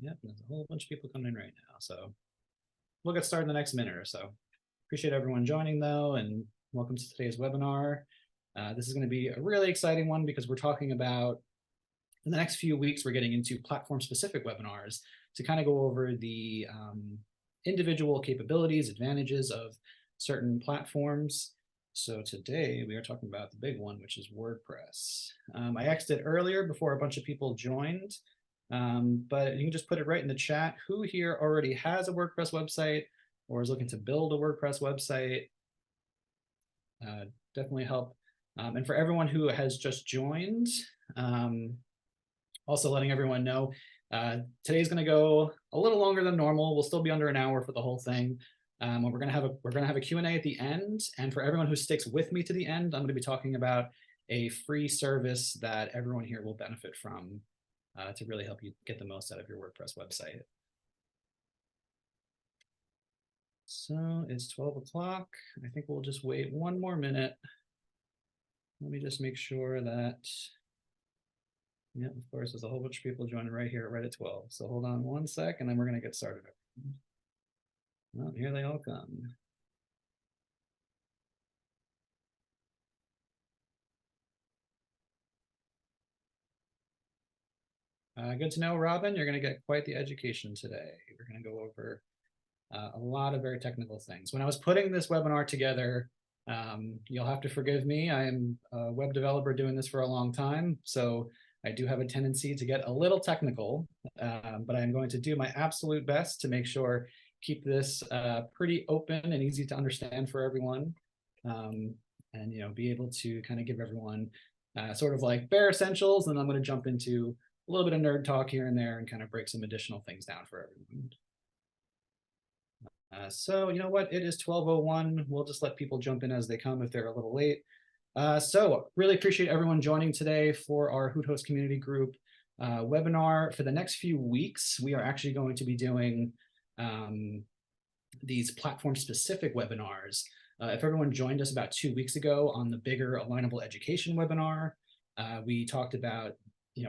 Yep, there's a whole bunch of people coming in right now. So we'll get started in the next minute or so. Appreciate everyone joining though, and welcome to today's webinar. This is going to be a really exciting one because we're talking about, in the next few weeks, we're getting into platform-specific webinars to kind of go over the individual capabilities, advantages of certain platforms. So today we are talking about the big one, which is WordPress. I exited earlier before a bunch of people joined, but you can just put it right in the chat. Who here already has a WordPress website or is looking to build a WordPress website? Definitely help. And for everyone who has just joined, also letting everyone know, today's going to go a little longer than normal. We'll still be under an hour for the whole thing. We're going to have a Q&A at the end, and for everyone who sticks with me to the end, I'm going to be talking about a free service that everyone here will benefit from to really help you get the most out of your WordPress website. So it's 12 o'clock. I think we'll just wait one more minute. Let me just make sure that, yeah, of course, there's a whole bunch of people joining right here right at 12. So hold on one sec, and then we're going to get started. Well, here they all come. Good to know, Robin. You're going to get quite the education today. We're going to go over a lot of very technical things. When I was putting this webinar together, you'll have to forgive me. I am a web developer doing this for a long time, so I do have a tendency to get a little technical, but I'm going to do my absolute best to make sure keep this pretty open and easy to understand for everyone, and be able to kind of give everyone sort of like bare essentials, and I'm going to jump into a little bit of nerd talk here and there and kind of break some additional things down for everyone. So you know what, it is 12:01. We'll just let people jump in as they come if they're a little late. So really appreciate everyone joining today for our Hoot Host Community Group webinar. For the next few weeks, we are actually going to be doing these platform-specific webinars. If everyone joined us about 2 weeks ago on the bigger Alignable Education webinar, we talked about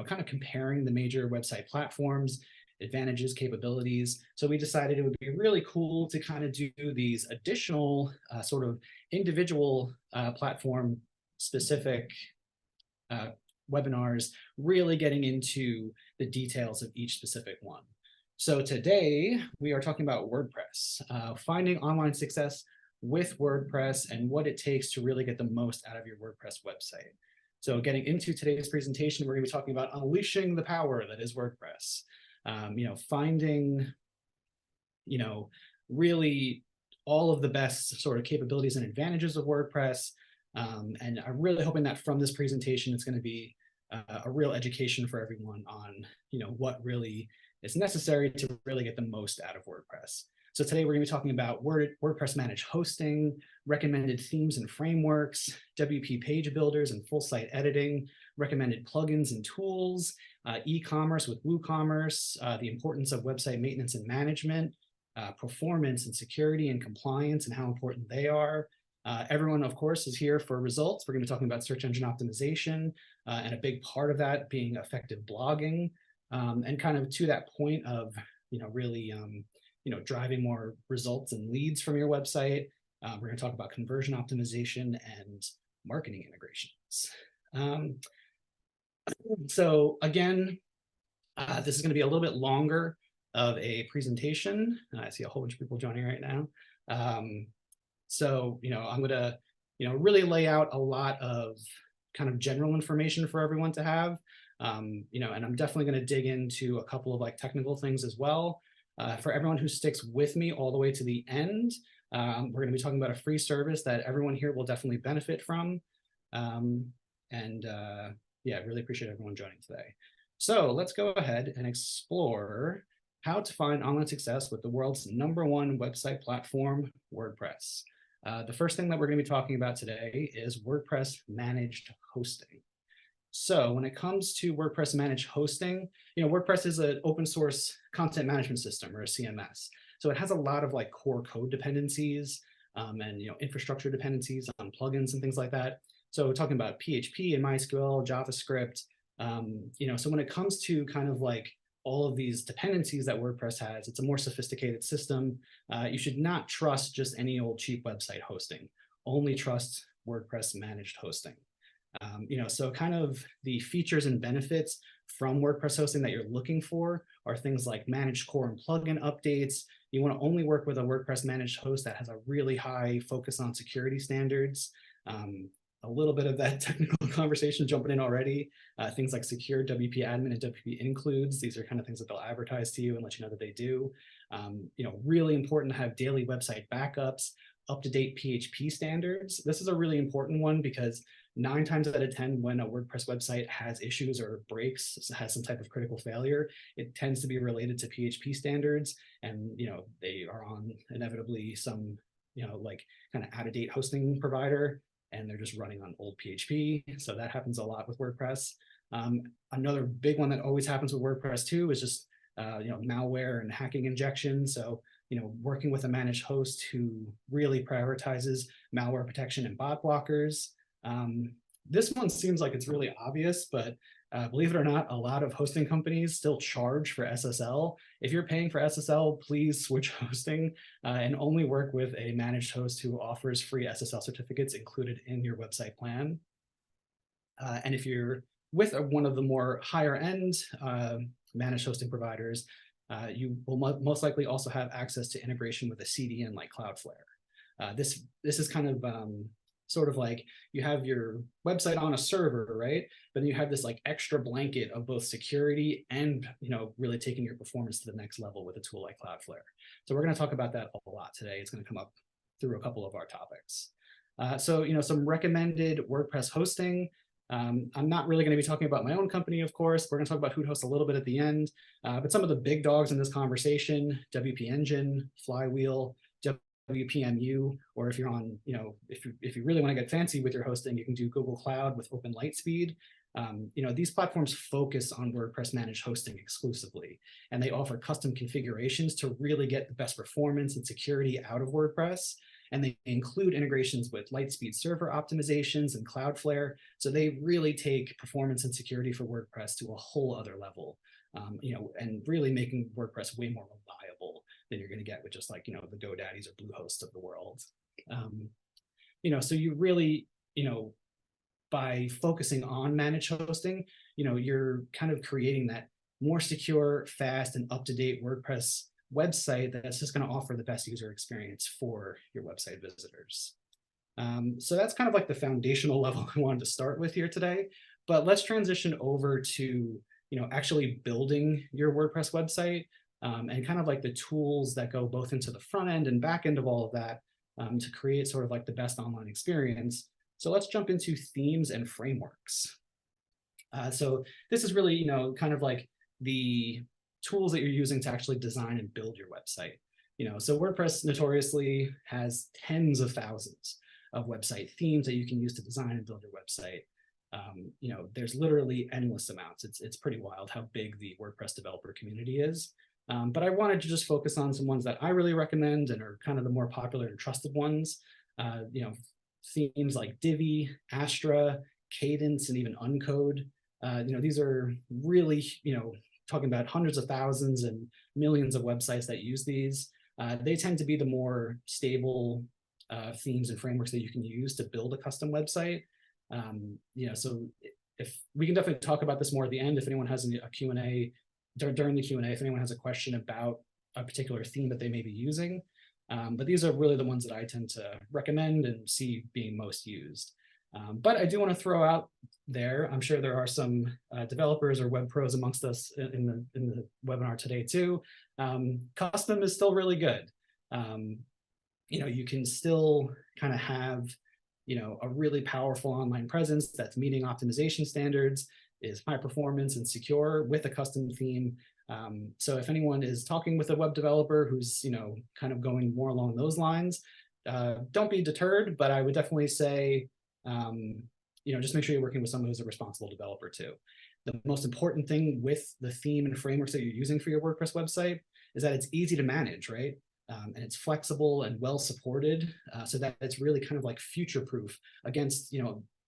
kind of comparing the major website platforms, advantages, capabilities. So we decided it would be really cool to kind of do these additional sort of individual platform specific webinars, really getting into the details of each specific one. So today we are talking about WordPress, finding online success with WordPress and what it takes to really get the most out of your WordPress website. So getting into today's presentation, we're going to be talking about unleashing the power that is WordPress. Finding, really all of the best sort of capabilities and advantages of WordPress. And I'm really hoping that from this presentation, it's going to be a real education for everyone on, what really is necessary to really get the most out of WordPress. So today we're going to be talking about WordPress managed hosting, recommended themes and frameworks, WP page builders and full site editing, recommended plugins and tools, e-commerce with WooCommerce, the importance of website maintenance and management, performance and security and compliance and how important they are. Everyone, of course, is here for results. We're going to be talking about search engine optimization and a big part of that being effective blogging, and kind of to that point of, really, driving more results and leads from your website. We're going to talk about conversion optimization and marketing integrations. So again, this is going to be a little bit longer of a presentation. I see a whole bunch of people joining right now. So, I'm going to, really lay out a lot of kind of general information for everyone to have, and I'm definitely going to dig into a couple of like technical things as well. For everyone who sticks with me all the way to the end, we're going to be talking about a free service that everyone here will definitely benefit from. Yeah, I really appreciate everyone joining today. So let's go ahead and explore how to find online success with the world's #1 website platform, WordPress. The first thing that we're going to be talking about today is WordPress managed hosting. So when it comes to WordPress managed hosting, WordPress is an open source content management system, or a CMS. So it has a lot of like core code dependencies and infrastructure dependencies on plugins and things like that. So we're talking about PHP and MySQL, JavaScript. So when it comes to kind of like all of these dependencies that WordPress has. It's a more sophisticated system. You should not trust just any old cheap website hosting. Only trust WordPress managed hosting. So kind of the features and benefits from WordPress hosting that you're looking for are things like managed core and plugin updates. You want to only work with a WordPress managed host that has a really high focus on security standards. A little bit of that technical conversation jumping in already. Things like secure WP admin and WP includes. These are kind of things that they'll advertise to you and let you know that they do. Really important to have daily website backups, up-to-date PHP standards. This is a really important one because 9 times out of 10, when a WordPress website has issues or breaks, has some type of critical failure, it tends to be related to PHP standards. And, they are on inevitably some, like kind of out-of-date hosting provider, and they're just running on old PHP. So that happens a lot with WordPress. Another big one that always happens with WordPress too is just, malware and hacking injection. So, working with a managed host who really prioritizes malware protection and bot blockers. This one seems like it's really obvious, but believe it or not, a lot of hosting companies still charge for SSL. If you're paying for SSL, please switch hosting and only work with a managed host who offers free SSL certificates included in your website plan. And if you're with one of the more higher end managed hosting providers, you will most likely also have access to integration with a CDN like Cloudflare. This is kind of sort of like you have your website on a server, right? But then you have this like extra blanket of both security and, really taking your performance to the next level with a tool like Cloudflare. So we're going to talk about that a lot today. It's going to come up through a couple of our topics. Some recommended WordPress hosting. I'm not really going to be talking about my own company, of course. We're going to talk about Hoothost a little bit at the end, but some of the big dogs in this conversation: WP Engine, Flywheel, WPMU, or if you're on, if you really want to get fancy with your hosting, you can do Google Cloud with Open Lightspeed. These platforms focus on WordPress managed hosting exclusively, and they offer custom configurations to really get the best performance and security out of WordPress. And they include integrations with Lightspeed server optimizations and Cloudflare. So they really take performance and security for WordPress to a whole other level, and really making WordPress way more reliable than you're going to get with just like, the GoDaddies or Bluehost of the world. So you really, by focusing on managed hosting, you're kind of creating that more secure, fast, and up-to-date WordPress website that's just going to offer the best user experience for your website visitors. So that's kind of like the foundational level I wanted to start with here today. But let's transition over to, actually building your WordPress website and kind of like the tools that go both into the front end and back end of all of that to create sort of like the best online experience. So let's jump into themes and frameworks. So this is really, kind of like the tools that you're using to actually design and build your website. So WordPress notoriously has tens of thousands of website themes that you can use to design and build your website. There's literally endless amounts. It's pretty wild how big the WordPress developer community is. But I wanted to just focus on some ones that I really recommend and are kind of the more popular and trusted ones. Themes like Divi, Astra, Cadence, and even Uncode. These are really, talking about hundreds of thousands and millions of websites that use these. They tend to be the more stable themes and frameworks that you can use to build a custom website. So if we can definitely talk about this more at the end, if anyone has a Q&A, during the Q&A, if anyone has a question about a particular theme that they may be using. But these are really the ones that I tend to recommend and see being most used. But I do want to throw out there, I'm sure there are some developers or web pros amongst us in the webinar today too. Custom is still really good. You can still kind of have, a really powerful online presence that's meeting optimization standards, is high performance and secure with a custom theme. So if anyone is talking with a web developer who's, kind of going more along those lines, don't be deterred, but I would definitely say, just make sure you're working with someone who's a responsible developer too. The most important thing with the theme and frameworks that you're using for your WordPress website is that it's easy to manage, right? And it's flexible and well supported, so that it's really kind of like future-proof against,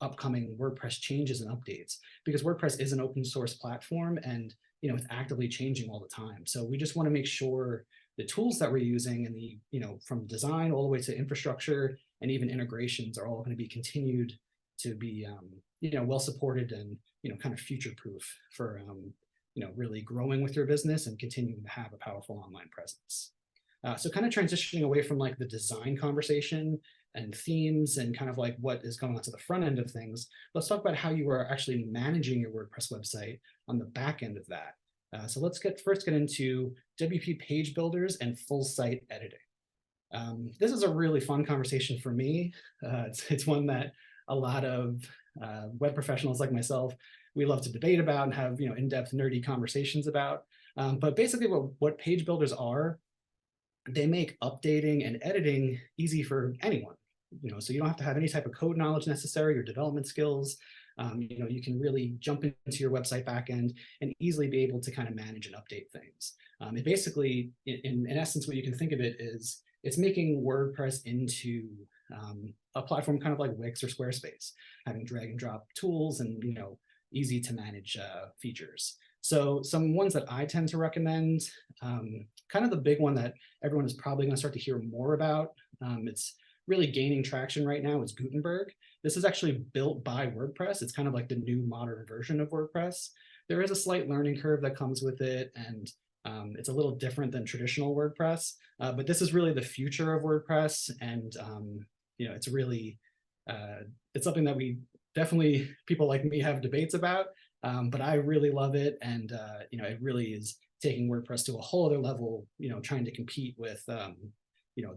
upcoming WordPress changes and updates, because WordPress is an open source platform, and it's actively changing all the time. So we just want to make sure the tools that we're using and the, from design all the way to infrastructure and even integrations are all going to be continued to be, well supported and, kind of future proof for, really growing with your business and continuing to have a powerful online presence. So kind of transitioning away from like the design conversation and themes and kind of like what is going on to the front end of things, let's talk about how you are actually managing your WordPress website on the back end of that. So let's first get into WP page builders and full site editing. This is a really fun conversation for me. It's one that a lot of web professionals like myself, we love to debate about and have in-depth nerdy conversations about. But basically what page builders are, they make updating and editing easy for anyone. So you don't have to have any type of code knowledge necessary or development skills. You can really jump into your website backend and easily be able to kind of manage and update things. It basically, in essence, what you can think of it is it's making WordPress into a platform kind of like Wix or Squarespace, having drag and drop tools and easy to manage features. So some ones that I tend to recommend, kind of the big one that everyone is probably going to start to hear more about, it's really gaining traction right now, is Gutenberg. This is actually built by WordPress. It's kind of like the new modern version of WordPress. There is a slight learning curve that comes with it, and it's a little different than traditional WordPress, but this is really the future of WordPress, and it's really it's something that we definitely, people like me, have debates about, but I really love it, and it really is taking WordPress to a whole other level, trying to compete with the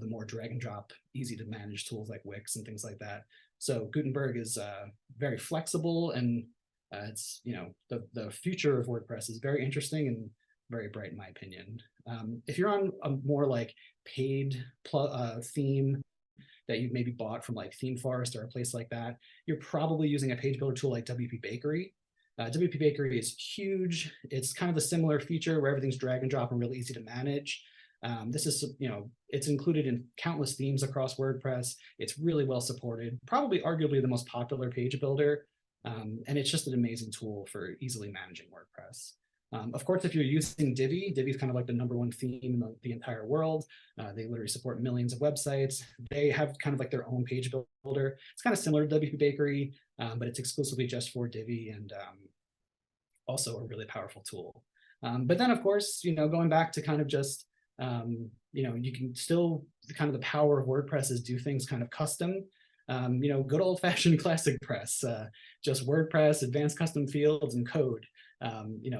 more drag and drop, easy to manage tools like Wix and things like that. So Gutenberg is very flexible, and it's the future of WordPress is very interesting and very bright in my opinion. If you're on a more like paid theme that you've maybe bought from like Theme Forest or a place like that, you're probably using a page builder tool like WP Bakery. WP Bakery is huge. It's kind of a similar feature where everything's drag and drop and really easy to manage. This is, it's included in countless themes across WordPress. It's really well supported, probably arguably the most popular page builder. And it's just an amazing tool for easily managing WordPress. Of course, if you're using Divi, Divi is kind of like the #1 theme in the entire world. They literally support millions of websites. They have kind of like their own page builder. It's kind of similar to WP Bakery, but it's exclusively just for Divi, and also a really powerful tool. But then, of course, going back to kind of just, you can still, kind of the power of WordPress is do things kind of custom. Good old-fashioned classic press, just WordPress, advanced custom fields, and code.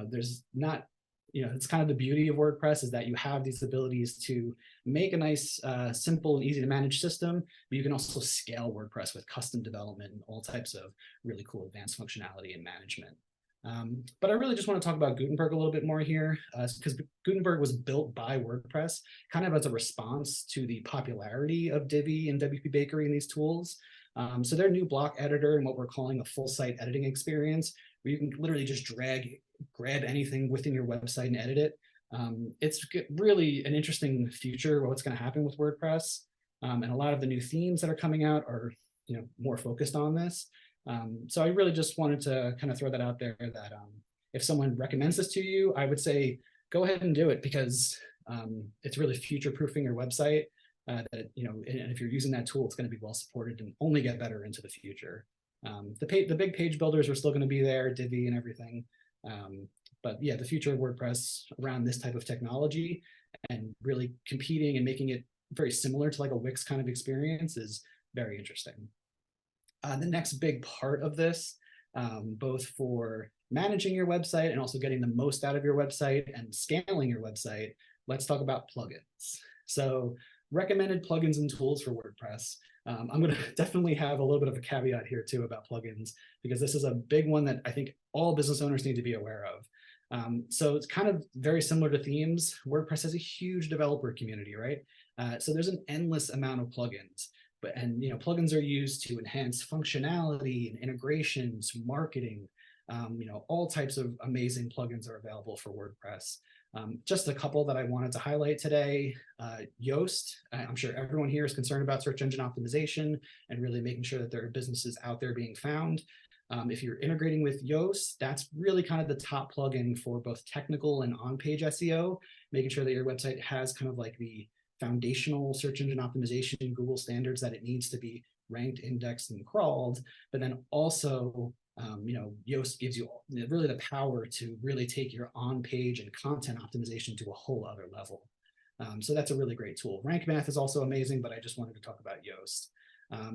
There's not, it's kind of the beauty of WordPress is that you have these abilities to make a nice, simple and easy to manage system, but you can also scale WordPress with custom development and all types of really cool advanced functionality and management. But I really just want to talk about Gutenberg a little bit more here, because Gutenberg was built by WordPress kind of as a response to the popularity of Divi and WP Bakery and these tools. So their new block editor and what we're calling a full site editing experience, where you can literally just grab anything within your website and edit it. It's really an interesting future of what's going to happen with WordPress. And a lot of the new themes that are coming out are more focused on this. So I really just wanted to kind of throw that out there that if someone recommends this to you, I would say go ahead and do it, because it's really future-proofing your website. And if you're using that tool, it's going to be well supported and only get better into the future. The big page builders are still going to be there, Divi and everything. But yeah, the future of WordPress around this type of technology and really competing and making it very similar to like a Wix kind of experience is very interesting. The next big part of this, both for managing your website and also getting the most out of your website and scaling your website, let's talk about plugins. So recommended plugins and tools for WordPress. I'm going to definitely have a little bit of a caveat here too about plugins, because this is a big one that I think all business owners need to be aware of. So it's kind of very similar to themes. WordPress has a huge developer community, right? So there's an endless amount of plugins. And plugins are used to enhance functionality and integrations, marketing. All types of amazing plugins are available for WordPress. Just a couple that I wanted to highlight today. Yoast. I'm sure everyone here is concerned about search engine optimization and really making sure that there are businesses out there being found. If you're integrating with Yoast, that's really kind of the top plugin for both technical and on-page SEO, making sure that your website has kind of like the foundational search engine optimization and Google standards that it needs to be ranked, indexed, and crawled. But then also, Yoast gives you really the power to really take your on-page and content optimization to a whole other level. So that's a really great tool. Rank Math is also amazing, but I just wanted to talk about Yoast.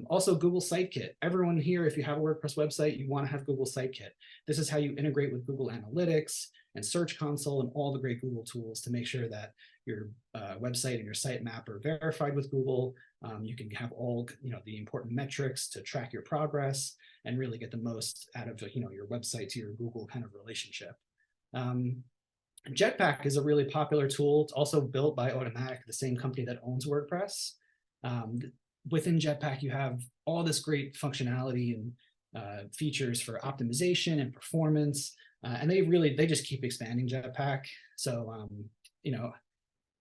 Also, Google Sitekit. Everyone here, if you have a WordPress website, you want to have Google Sitekit. This is how you integrate with Google Analytics and Search Console and all the great Google tools to make sure that your website and your sitemap are verified with Google. You can have all the important metrics to track your progress and really get the most out of your website to your Google kind of relationship. Jetpack is a really popular tool. It's also built by Automatic, the same company that owns WordPress. Within Jetpack, you have all this great functionality and features for optimization and performance, and they just keep expanding Jetpack. So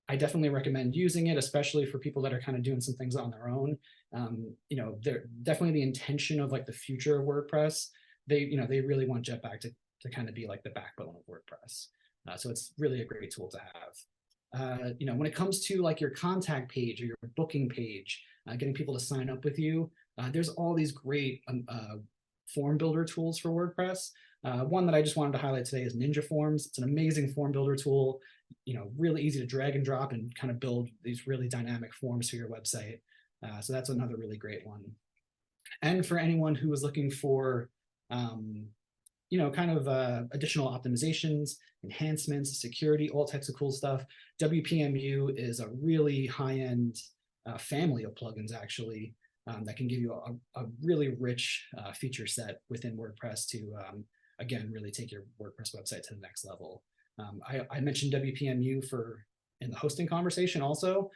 I definitely recommend using it, especially for people that are kind of doing some things on their own. They're definitely the intention of like the future of WordPress. They really want Jetpack to kind of be like the backbone of WordPress. So it's really a great tool to have. When it comes to like your contact page or your booking page, getting people to sign up with you, there's all these great form builder tools for WordPress. One that I just wanted to highlight today is Ninja Forms. It's an amazing form builder tool, really easy to drag and drop and kind of build these really dynamic forms for your website. So that's another really great one. And for anyone who is looking for kind of additional optimizations, enhancements, security, all types of cool stuff, WPMU is a really high-end family of plugins, actually, that can give you a really rich feature set within WordPress to, again, really take your WordPress website to the next level. I mentioned WPMU in the hosting conversation also.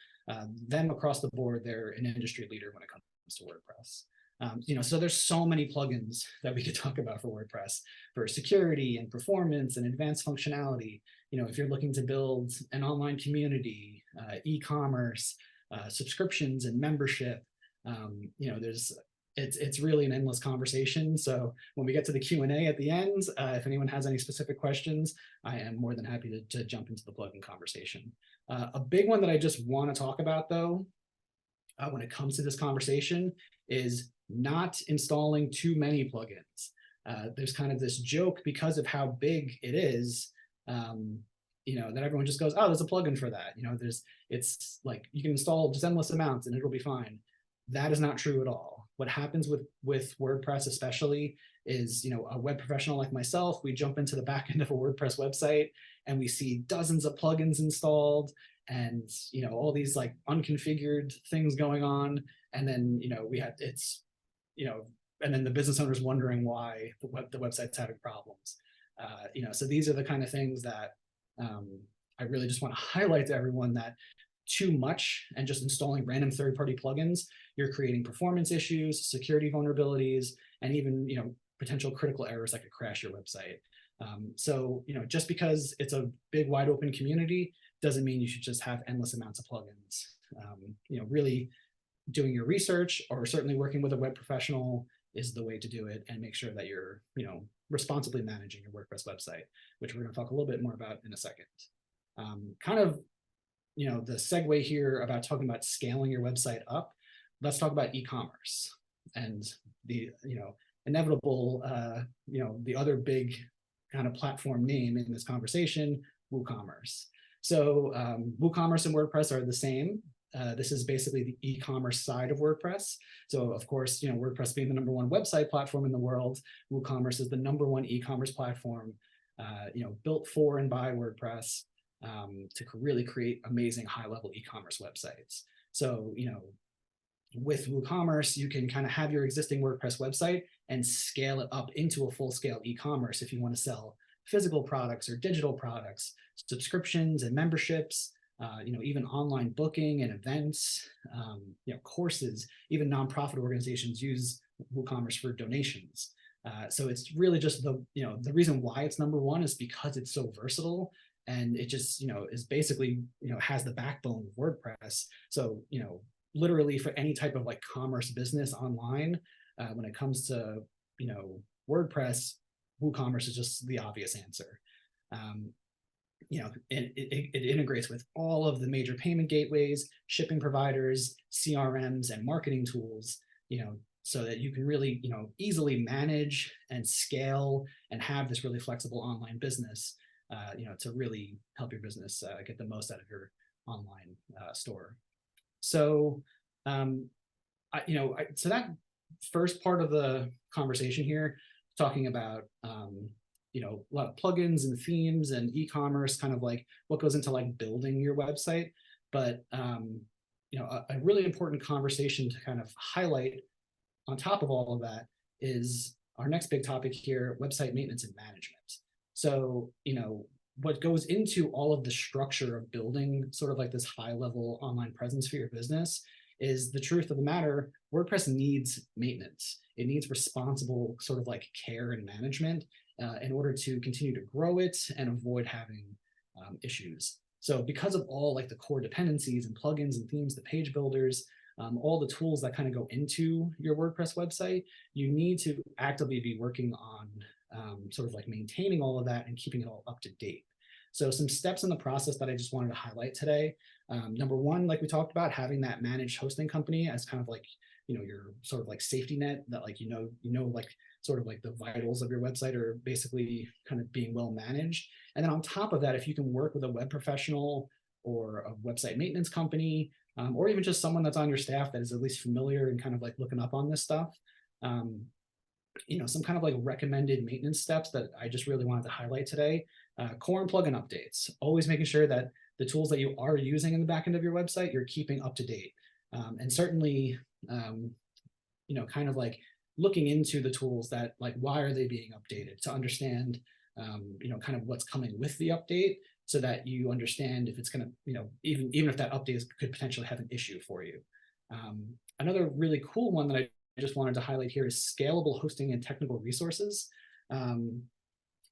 Them across the board, they're an industry leader when it comes to WordPress. So there's so many plugins that we could talk about for WordPress for security and performance and advanced functionality. If you're looking to build an online community, e-commerce, subscriptions and membership, it's really an endless conversation. So when we get to the Q&A at the end, if anyone has any specific questions, I am more than happy to jump into the plugin conversation. A big one that I just want to talk about, though, when it comes to this conversation is not installing too many plugins. There's kind of this joke because of how big it is, that everyone just goes, oh, there's a plugin for that. It's like you can install just endless amounts and it'll be fine. That is not true at all. What happens with WordPress especially is, a web professional like myself, we jump into the back end of a WordPress website and we see dozens of plugins installed and, all these like unconfigured things going on. And then, and then the business owner's wondering why the website's having problems. So these are the kind of things that I really just want to highlight to everyone, that too much and just installing random third-party plugins, you're creating performance issues, security vulnerabilities, and even potential critical errors that could crash your website. So just because it's a big wide open community doesn't mean you should just have endless amounts of plugins. Really doing your research or certainly working with a web professional is the way to do it, and make sure that you're responsibly managing your WordPress website, which we're going to talk a little bit more about in a second. Kind of the segue here about talking about scaling your website up, let's talk about e-commerce and the inevitable the other big kind of platform name in this conversation, WooCommerce. So WooCommerce and WordPress are the same. This is basically the e-commerce side of WordPress. So of course, WordPress being the #1 website platform in the world, WooCommerce is the #1 e-commerce platform, built for and by WordPress to really create amazing high-level e-commerce websites. So, with WooCommerce, you can kind of have your existing WordPress website and scale it up into a full-scale e-commerce if you want to sell physical products or digital products, subscriptions and memberships, even online booking and events, courses. Even nonprofit organizations use WooCommerce for donations. So it's really just the reason why it's #1 is because it's so versatile, and it just is basically has the backbone of WordPress. So literally for any type of like commerce business online, when it comes to WordPress, WooCommerce is just the obvious answer. It integrates with all of the major payment gateways, shipping providers, CRMs, and marketing tools, so that you can really, easily manage and scale and have this really flexible online business, to really help your business get the most out of your online store. So, so that first part of the conversation here, talking about, a lot of plugins and themes and e-commerce, kind of like what goes into like building your website. But, a really important conversation to kind of highlight on top of all of that is our next big topic here, website maintenance and management. So, what goes into all of the structure of building sort of like this high level online presence for your business is the truth of the matter. WordPress needs maintenance. It needs responsible sort of like care and management in order to continue to grow it and avoid having issues. So because of all like the core dependencies and plugins and themes, the page builders, all the tools that kind of go into your WordPress website, you need to actively be working on sort of like maintaining all of that and keeping it all up to date. So some steps in the process that I just wanted to highlight today. Number one, like we talked about, having that managed hosting company as kind of like, your sort of like safety net that like, like sort of like the vitals of your website are basically kind of being well managed. And then on top of that, if you can work with a web professional or a website maintenance company, or even just someone that's on your staff that is at least familiar and kind of like looking up on this stuff, some kind of like recommended maintenance steps that I just really wanted to highlight today. Core and plugin updates, always making sure that the tools that you are using in the back end of your website, you're keeping up to date. And certainly, kind of like looking into the tools that like, why are they being updated, to understand, kind of what's coming with the update, so that you understand if it's going to, even if that update could potentially have an issue for you. Another really cool one that I just wanted to highlight here is scalable hosting and technical resources.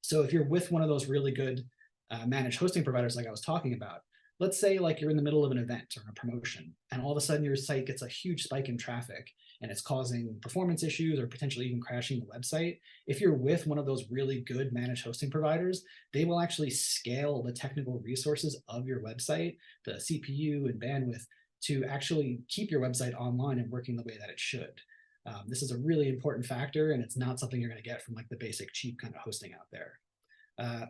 So if you're with one of those really good managed hosting providers like I was talking about, let's say like you're in the middle of an event or a promotion, and all of a sudden your site gets a huge spike in traffic and it's causing performance issues or potentially even crashing the website. If you're with one of those really good managed hosting providers, they will actually scale the technical resources of your website, the CPU and bandwidth, to actually keep your website online and working the way that it should. This is a really important factor, and it's not something you're going to get from like the basic cheap kind of hosting out there.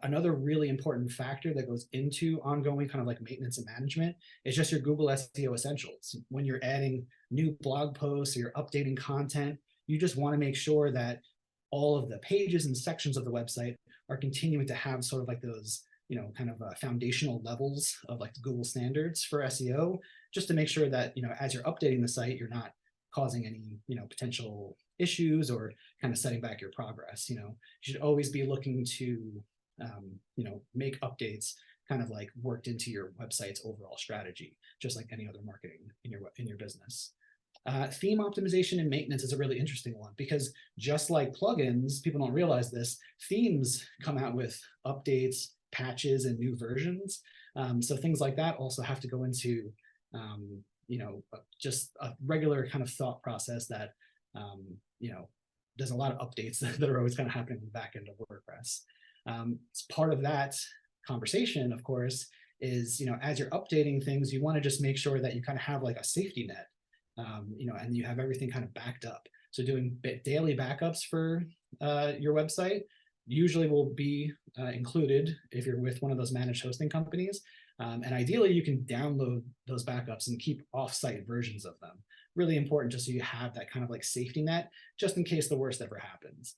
Another really important factor that goes into ongoing kind of like maintenance and management is just your Google SEO essentials. When you're adding new blog posts or you're updating content, you just want to make sure that all of the pages and sections of the website are continuing to have sort of like those, kind of foundational levels of like the Google standards for SEO, just to make sure that, as you're updating the site, you're not causing any, potential issues or kind of setting back your progress. You should always be looking to, make updates kind of like worked into your website's overall strategy, just like any other marketing in your business. Theme optimization and maintenance is a really interesting one, because just like plugins, people don't realize this, themes come out with updates, patches, and new versions. So things like that also have to go into, just a regular kind of thought process that, there's a lot of updates that are always kind of happening in the back end of WordPress. It's part of that conversation, of course, is, as you're updating things, you want to just make sure that you kind of have like a safety net, and you have everything kind of backed up. So doing daily backups for your website usually will be included if you're with one of those managed hosting companies. And ideally, you can download those backups and keep off-site versions of them. Really important, just so you have that kind of like safety net, just in case the worst ever happens.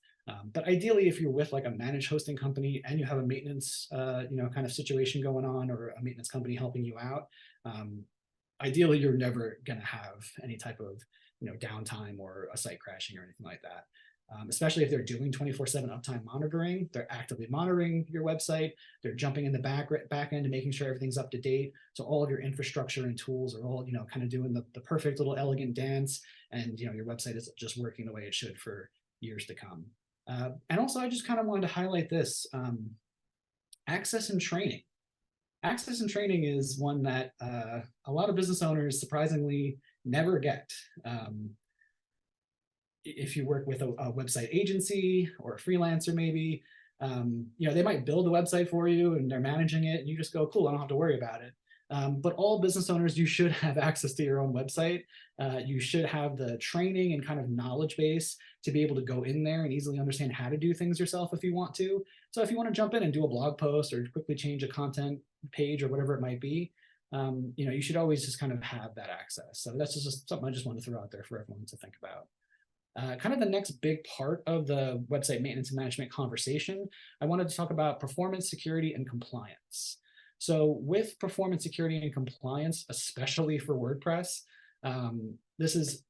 But ideally, if you're with like a managed hosting company and you have a maintenance, kind of situation going on, or a maintenance company helping you out, ideally, you're never going to have any type of, downtime or a site crashing or anything like that. Especially if they're doing 24/7 uptime monitoring, they're actively monitoring your website, they're jumping in the back end and making sure everything's up to date. So all of your infrastructure and tools are all, kind of doing the perfect little elegant dance, and, your website is just working the way it should for years to come. And also, I just kind of wanted to highlight this, access and training. Access and training is one that a lot of business owners surprisingly never get. if you work with a website agency or a freelancer, maybe, they might build a website for you and they're managing it, and you just go, cool, I don't have to worry about it. But all business owners, you should have access to your own website. You should have the training and kind of knowledge base to be able to go in there and easily understand how to do things yourself if you want to. So if you want to jump in and do a blog post or quickly change a content page or whatever it might be, you should always just kind of have that access. So that's just something I just want to throw out there for everyone to think about. Kind of the next big part of the website maintenance and management conversation, I wanted to talk about performance, security, and compliance. So with performance, security, and compliance, especially for WordPress, this is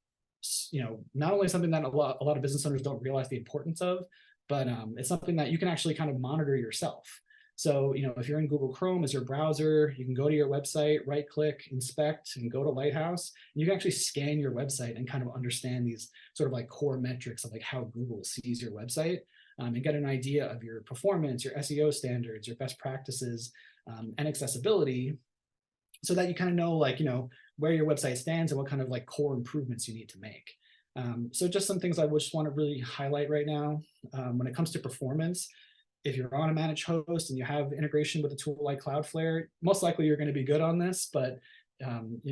not only something that a lot of business owners don't realize the importance of, but it's something that you can actually kind of monitor yourself. So, if you're in Google Chrome as your browser, you can go to your website, right click, inspect, and go to Lighthouse. And you can actually scan your website and kind of understand these sort of like core metrics of like how Google sees your website, and get an idea of your performance, your SEO standards, your best practices, and accessibility, so that you kind of know where your website stands and what kind of like core improvements you need to make. So just some things I just want to really highlight right now. When it comes to performance, if you're on a managed host and you have integration with a tool like Cloudflare, most likely you're going to be good on this, but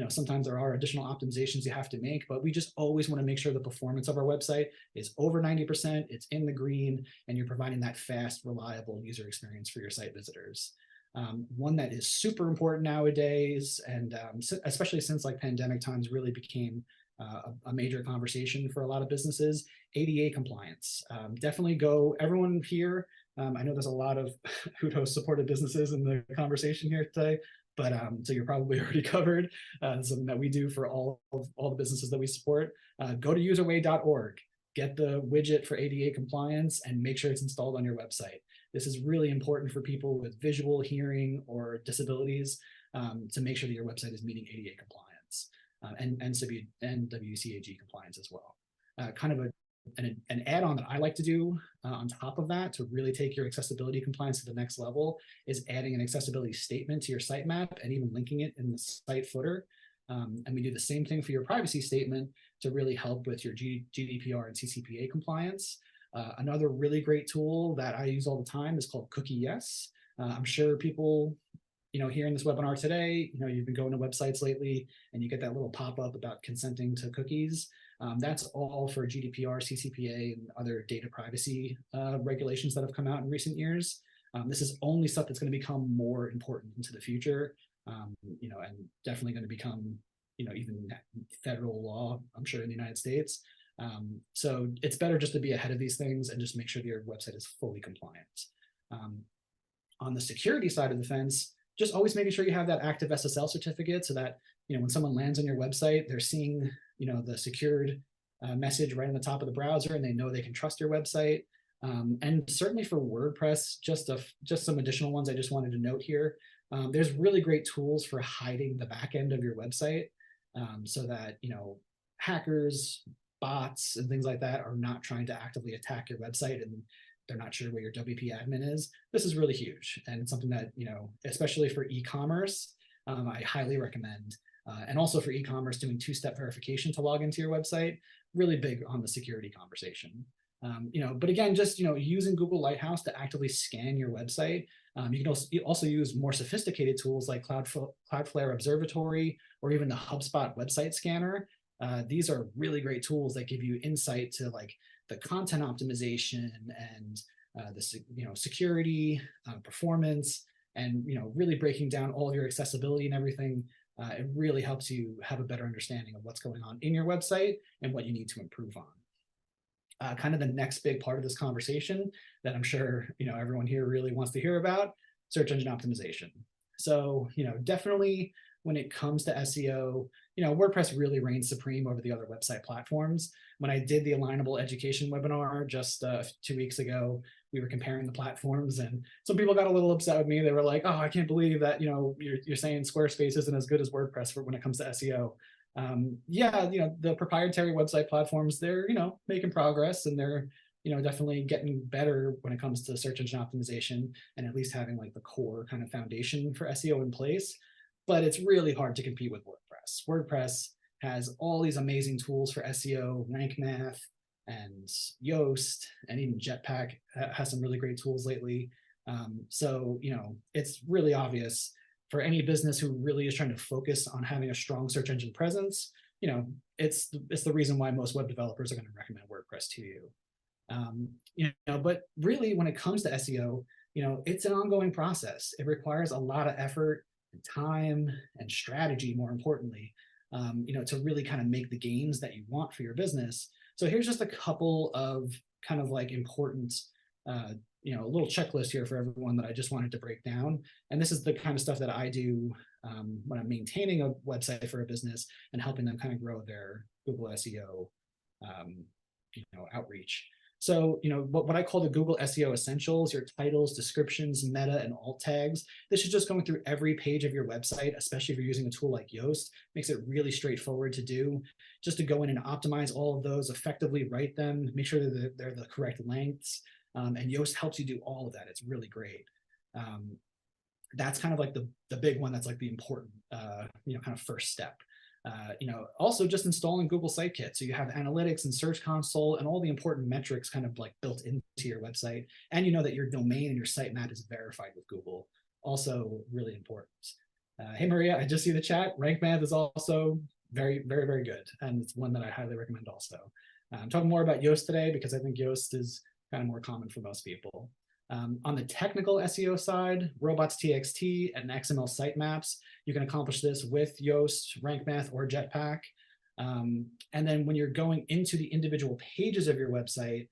sometimes there are additional optimizations you have to make, but we just always want to make sure the performance of our website is over 90%, it's in the green, and you're providing that fast, reliable user experience for your site visitors. One that is super important nowadays, and especially since like pandemic times really became a major conversation for a lot of businesses, ADA compliance. Definitely go, everyone here, I know there's a lot of Hoot supported businesses in the conversation here today, but so you're probably already covered. Something that we do for all the businesses that we support. Go to userway.org, get the widget for ADA compliance, and make sure it's installed on your website. This is really important for people with visual, hearing, or disabilities, to make sure that your website is meeting ADA compliance, and WCAG compliance as well. Kind of an add-on that I like to do on top of that to really take your accessibility compliance to the next level is adding an accessibility statement to your sitemap and even linking it in the site footer. And we do the same thing for your privacy statement to really help with your GDPR and CCPA compliance. Another really great tool that I use all the time is called Cookie Yes. I'm sure people here in this webinar today, you've been going to websites lately and you get that little pop-up about consenting to cookies. That's all for GDPR, CCPA, and other data privacy regulations that have come out in recent years. This is only stuff that's going to become more important into the future, and definitely going to become, even federal law, I'm sure, in the United States. So it's better just to be ahead of these things and just make sure that your website is fully compliant. On the security side of the fence, just always making sure you have that active SSL certificate so that when someone lands on your website, they're seeing the secured message right on the top of the browser, and they know they can trust your website. And certainly for WordPress, just some additional ones I just wanted to note here. There's really great tools for hiding the back end of your website, so that hackers, bots, and things like that are not trying to actively attack your website and they're not sure where your WP admin is. This is really huge, and it's something that especially for e-commerce, I highly recommend. And also for e-commerce, doing two-step verification to log into your website, really big on the security conversation. But again, just using Google Lighthouse to actively scan your website. You can also use more sophisticated tools like Cloudflare Observatory or even the HubSpot website scanner. These are really great tools that give you insight to like the content optimization and the security, performance, and really breaking down all of your accessibility and everything. It really helps you have a better understanding of what's going on in your website and what you need to improve on. Kind of the next big part of this conversation that I'm sure everyone here really wants to hear about: search engine optimization. So definitely when it comes to SEO, WordPress really reigns supreme over the other website platforms. When I did the Alignable Education webinar just 2 weeks ago, we were comparing the platforms, and some people got a little upset with me. They were like, "Oh, I can't believe that you're saying Squarespace isn't as good as WordPress when it comes to SEO." Yeah, the proprietary website platforms, they're making progress, and they're definitely getting better when it comes to search engine optimization and at least having like the core kind of foundation for SEO in place. But it's really hard to compete with WordPress. WordPress has all these amazing tools for SEO, rank math, and Yoast, and even Jetpack has some really great tools lately. So, it's really obvious for any business who really is trying to focus on having a strong search engine presence. It's the reason why most web developers are going to recommend WordPress to you. But really, when it comes to SEO, it's an ongoing process. It requires a lot of effort and time and strategy, more importantly, to really kind of make the gains that you want for your business. So here's just a couple of kind of like important, a little checklist here for everyone that I just wanted to break down. And this is the kind of stuff that I do when I'm maintaining a website for a business and helping them kind of grow their Google SEO, outreach. So, what I call the Google SEO essentials, your titles, descriptions, meta, and alt tags. This is just going through every page of your website, especially if you're using a tool like Yoast. Makes it really straightforward to do. Just to go in and optimize all of those, effectively write them, make sure that they're the correct lengths. And Yoast helps you do all of that. It's really great. That's kind of like the big one. That's like the important, kind of first step. Also just installing Google Sitekit. So you have analytics and Search Console and all the important metrics kind of like built into your website. And that your domain and your sitemap is verified with Google. Also really important. Hey, Maria, I just see the chat. Rank Math is also very, very, very good. And it's one that I highly recommend also. I'm talking more about Yoast today because I think Yoast is kind of more common for most people. On the technical SEO side, robots.txt and XML sitemaps, you can accomplish this with Yoast, Rank Math, or Jetpack. And then when you're going into the individual pages of your website,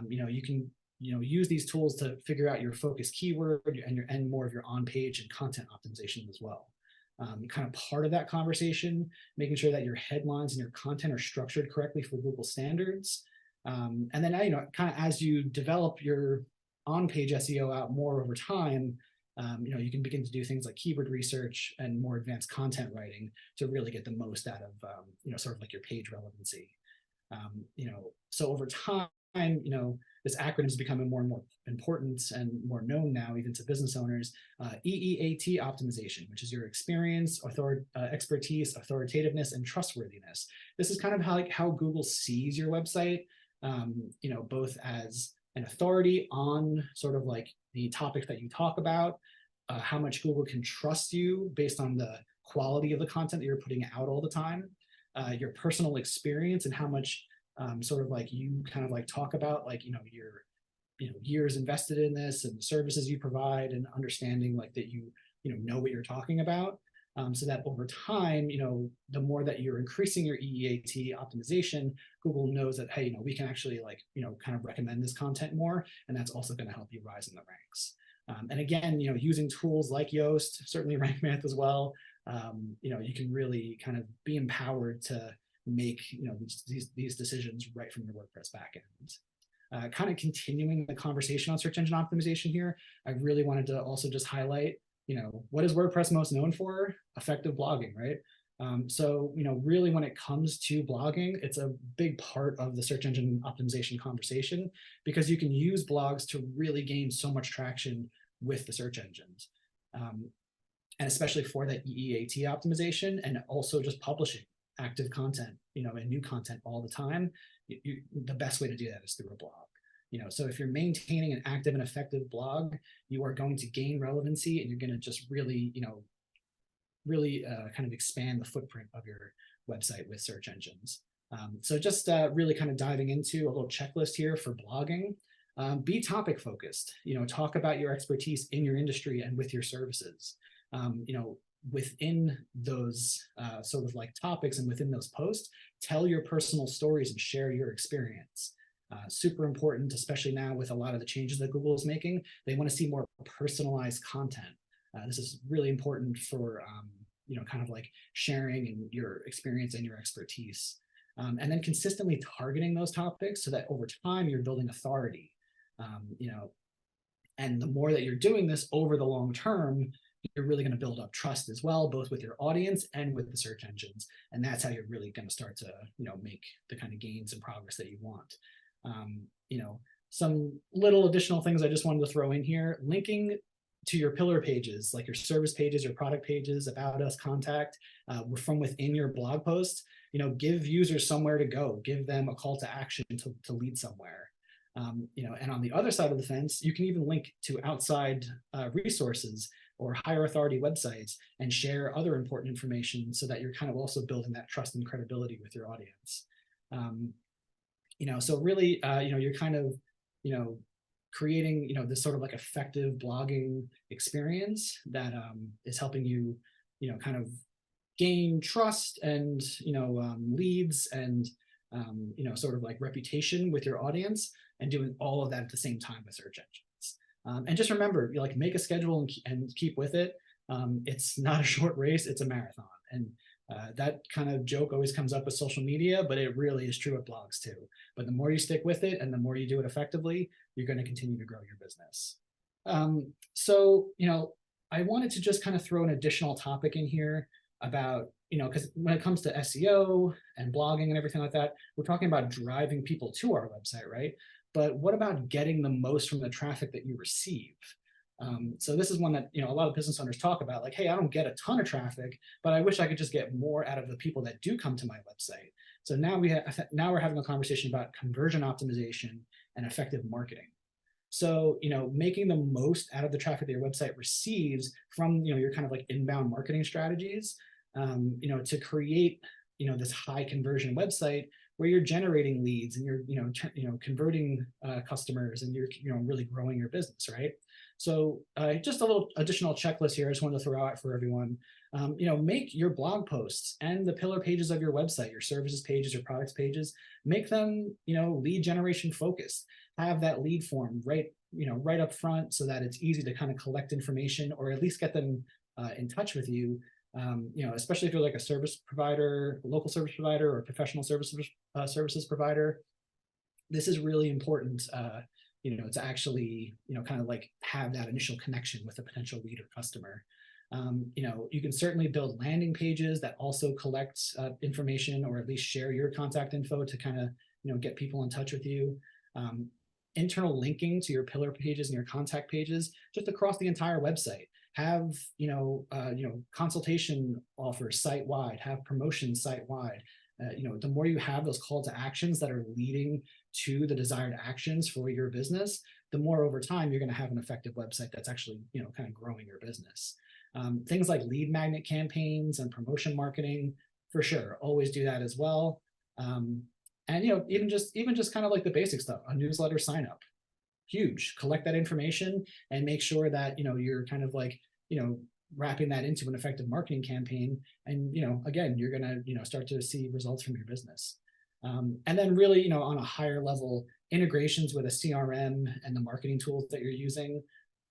you can use these tools to figure out your focus keyword and more of your on-page and content optimization as well. Kind of part of that conversation, making sure that your headlines and your content are structured correctly for Google standards. And then kind of as you develop your on-page SEO out more over time, you can begin to do things like keyword research and more advanced content writing to really get the most out of, sort of like your page relevancy. So over time, this acronym is becoming more and more important and more known now, even to business owners. EEAT optimization, which is your experience, expertise, authoritativeness, and trustworthiness. This is kind of how Google sees your website, both as an authority on sort of like the topic that you talk about, how much Google can trust you based on the quality of the content that you're putting out all the time, your personal experience and how much sort of like you kind of like talk about like, your years invested in this and the services you provide and understanding like that you know what you're talking about. So that over time, the more that you're increasing your EEAT optimization, Google knows that, hey, we can actually like, kind of recommend this content more, and that's also going to help you rise in the ranks. And again, using tools like Yoast, certainly Rank Math as well, you can really kind of be empowered to make, these decisions right from your WordPress backend. Kind of continuing the conversation on search engine optimization here, I really wanted to also just highlight, what is WordPress most known for? Effective blogging, right? So, really when it comes to blogging, it's a big part of the search engine optimization conversation because you can use blogs to really gain so much traction with the search engines. And especially for that EEAT optimization and also just publishing active content, and new content all the time, the best way to do that is through a blog. So if you're maintaining an active and effective blog, you are going to gain relevancy and you're going to just really, really kind of expand the footprint of your website with search engines. So just really kind of diving into a little checklist here for blogging. Be topic focused, talk about your expertise in your industry and with your services. Within those sort of like topics and within those posts, tell your personal stories and share your experience. Super important, especially now with a lot of the changes that Google is making. They want to see more personalized content. This is really important for, kind of like sharing and your experience and your expertise. And then consistently targeting those topics so that over time you're building authority. And the more that you're doing this over the long term, you're really going to build up trust as well, both with your audience and with the search engines. And that's how you're really going to start to, make the kind of gains and progress that you want. Some little additional things I just wanted to throw in here. Linking to your pillar pages, like your service pages, your product pages, about us, contact, from within your blog posts, give users somewhere to go, give them a call to action to lead somewhere. And on the other side of the fence, you can even link to outside resources or higher authority websites and share other important information so that you're kind of also building that trust and credibility with your audience. So really, you're kind of, creating, this sort of like effective blogging experience that is helping you, kind of gain trust and, leads and, sort of like reputation with your audience, and doing all of that at the same time with search engines. And just remember, make a schedule and keep with it. It's not a short race, it's a marathon. And that kind of joke always comes up with social media, but it really is true with blogs too. But the more you stick with it and the more you do it effectively, you're going to continue to grow your business. So, I wanted to just kind of throw an additional topic in here about, because when it comes to SEO and blogging and everything like that, we're talking about driving people to our website, right? But what about getting the most from the traffic that you receive? So this is one that, a lot of business owners talk about, like, hey, I don't get a ton of traffic, but I wish I could just get more out of the people that do come to my website. So now we're having a conversation about conversion optimization and effective marketing. So, making the most out of the traffic that your website receives from, your kind of like inbound marketing strategies, to create, this high conversion website where you're generating leads and you're, converting customers, and you're, really growing your business, right? So just a little additional checklist here I just wanted to throw out for everyone. Make your blog posts and the pillar pages of your website, your services pages, your products pages, make them, lead generation focused. Have that lead form right up front so that it's easy to kind of collect information, or at least get them in touch with you. Especially if you're like a service provider, a local service provider, or a professional services provider. This is really important, to actually, kind of like have that initial connection with a potential lead or customer. You can certainly build landing pages that also collect information, or at least share your contact info to kind of, get people in touch with you. Internal linking to your pillar pages and your contact pages just across the entire website. Have consultation offers site-wide, have promotions site-wide. The more you have those call to actions that are leading to the desired actions for your business, the more over time you're going to have an effective website that's actually, kind of growing your business. Things like lead magnet campaigns and promotion marketing, for sure, always do that as well. And even just kind of like the basic stuff, a newsletter sign up, huge. Collect that information and make sure that you're kind of like wrapping that into an effective marketing campaign. And again, you're gonna start to see results from your business. And then really on a higher level, integrations with a CRM and the marketing tools that you're using,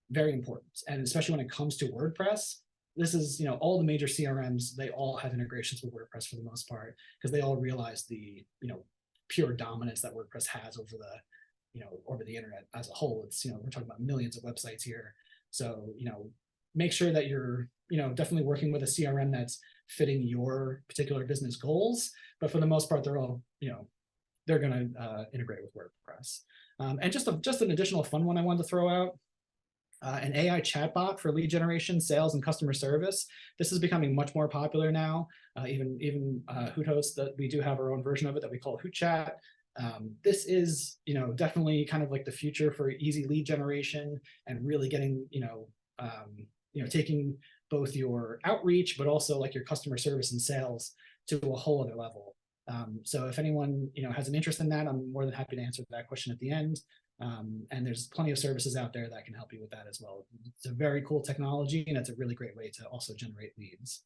very important. And especially when it comes to WordPress, this is all the major CRMs, they all have integrations with WordPress for the most part, because they all realize the pure dominance that WordPress has over the internet as a whole. It's we're talking about millions of websites here. So make sure that you're definitely working with a CRM that's fitting your particular business goals. But for the most part, they're all they're going to integrate with WordPress. And just an additional fun one I wanted to throw out. An AI chatbot for lead generation, sales, and customer service. This is becoming much more popular now. Even HootHost, that we do have our own version of it that we call HootChat. This is definitely kind of like the future for easy lead generation and really getting taking both your outreach but also like your customer service and sales to a whole other level. So if anyone has an interest in that, I'm more than happy to answer that question at the end. And there's plenty of services out there that can help you with that as well. It's a very cool technology, and it's a really great way to also generate leads.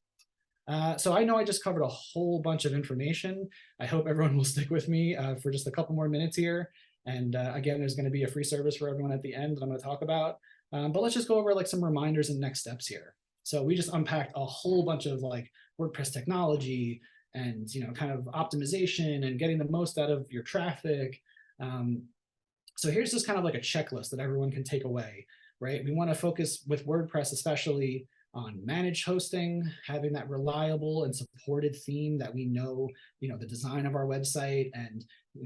So I know I just covered a whole bunch of information. I hope everyone will stick with me for just a couple more minutes here. And again, there's going to be a free service for everyone at the end that I'm going to talk about. But let's just go over like some reminders and next steps here. So we just unpacked a whole bunch of like WordPress technology and kind of optimization and getting the most out of your traffic. So here's just kind of like a checklist that everyone can take away, right? We want to focus with WordPress, especially on managed hosting, having that reliable and supported theme that we know, the design of our website and,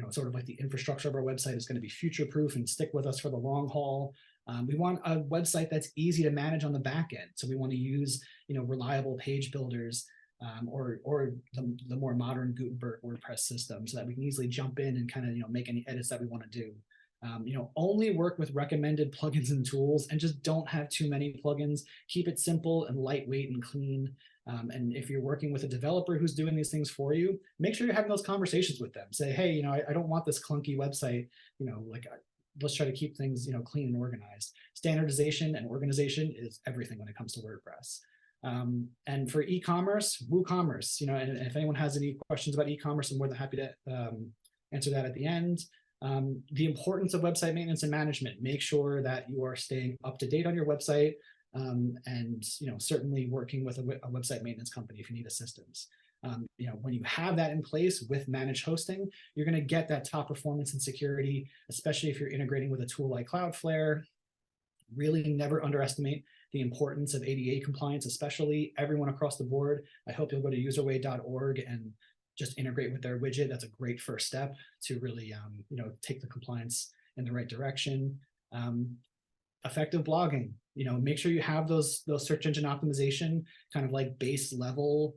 sort of like the infrastructure of our website is going to be future-proof and stick with us for the long haul. We want a website that's easy to manage on the back end. So we want to use, reliable page builders, or the more modern Gutenberg WordPress system, so that we can easily jump in and kind of, make any edits that we want to do. Only work with recommended plugins and tools, and just don't have too many plugins. Keep it simple and lightweight and clean. And if you're working with a developer who's doing these things for you, make sure you're having those conversations with them. Say, hey, I don't want this clunky website, let's try to keep things, clean and organized. Standardization and organization is everything when it comes to WordPress. And for e-commerce, WooCommerce, and if anyone has any questions about e-commerce, I'm more than happy to answer that at the end. The importance of website maintenance and management. Make sure that you are staying up to date on your website, and certainly working with a website maintenance company if you need assistance. When you have that in place with managed hosting, you're going to get that top performance and security, especially if you're integrating with a tool like Cloudflare. Really never underestimate the importance of ADA compliance, especially everyone across the board. I hope you'll go to userway.org and just integrate with their widget. That's a great first step to really, take the compliance in the right direction. Effective blogging, make sure you have those search engine optimization kind of like base level,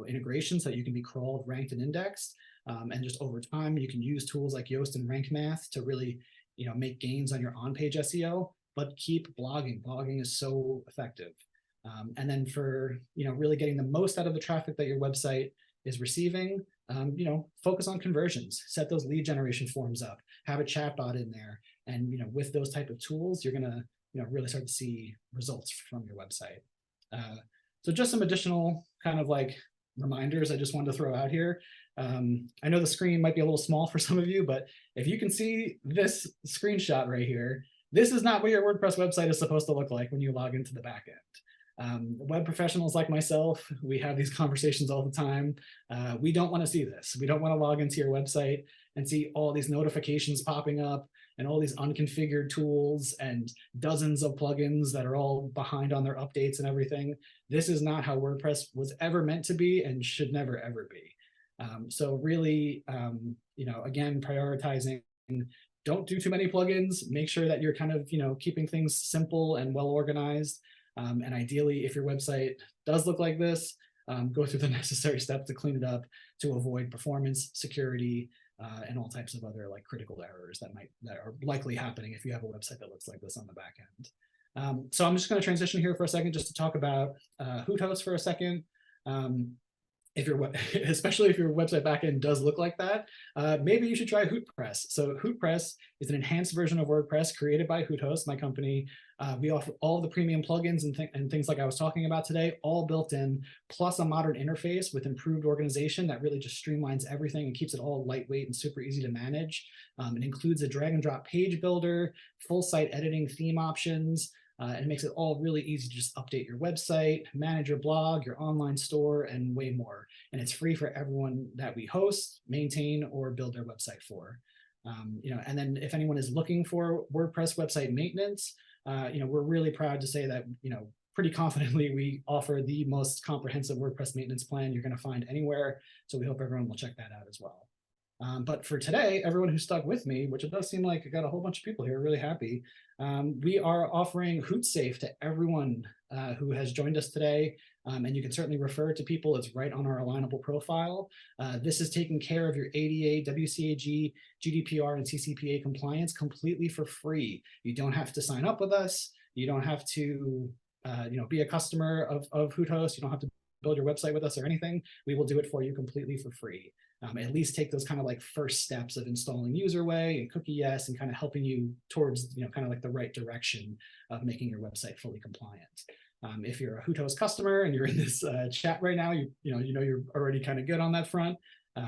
integrations so that you can be crawled, ranked, and indexed. And just over time, you can use tools like Yoast and Rank Math to really, make gains on your on-page SEO, but keep blogging. Blogging is so effective. And then for, really getting the most out of the traffic that your website is receiving, focus on conversions, set those lead generation forms up, have a chatbot in there. And, with those type of tools, you're going to, really start to see results from your website. So just some additional kind of like reminders I just wanted to throw out here. I know the screen might be a little small for some of you, but if you can see this screenshot right here, this is not what your WordPress website is supposed to look like when you log into the back end. Web professionals like myself, we have these conversations all the time. We don't want to see this. We don't want to log into your website and see all these notifications popping up and all these unconfigured tools and dozens of plugins that are all behind on their updates and everything. This is not how WordPress was ever meant to be and should never, ever be. So really, again, prioritizing, don't do too many plugins, make sure that you're kind of, keeping things simple and well organized. And ideally, if your website does look like this, go through the necessary steps to clean it up to avoid performance, security, and all types of other like critical errors that are likely happening if you have a website that looks like this on the back end. So I'm just going to transition here for a second just to talk about Hoothost for a second. Especially if your website backend does look like that, maybe you should try HootPress. So HootPress is an enhanced version of WordPress created by Hoothost, my company. We offer all the premium plugins and things like I was talking about today, all built in, plus a modern interface with improved organization that really just streamlines everything and keeps it all lightweight and super easy to manage. It includes a drag and drop page builder, full site editing theme options, and it makes it all really easy to just update your website, manage your blog, your online store, and way more. And it's free for everyone that we host, maintain, or build their website for. And then if anyone is looking for WordPress website maintenance, we're really proud to say that, pretty confidently we offer the most comprehensive WordPress maintenance plan you're going to find anywhere. So we hope everyone will check that out as well. But for today, everyone who stuck with me, which it does seem like I got a whole bunch of people here, really happy. We are offering HootSafe to everyone who has joined us today. And you can certainly refer to people. It's right on our alignable profile. This is taking care of your ADA, WCAG, GDPR, and CCPA compliance completely for free. You don't have to sign up with us. You don't have to be a customer of Hoothost. You don't have to build your website with us or anything. We will do it for you completely for free. At least take those kind of like first steps of installing UserWay and CookieYes and kind of helping you towards, kind of like the right direction of making your website fully compliant. If you're a Hoothost customer and you're in this chat right now, you're already kind of good on that front.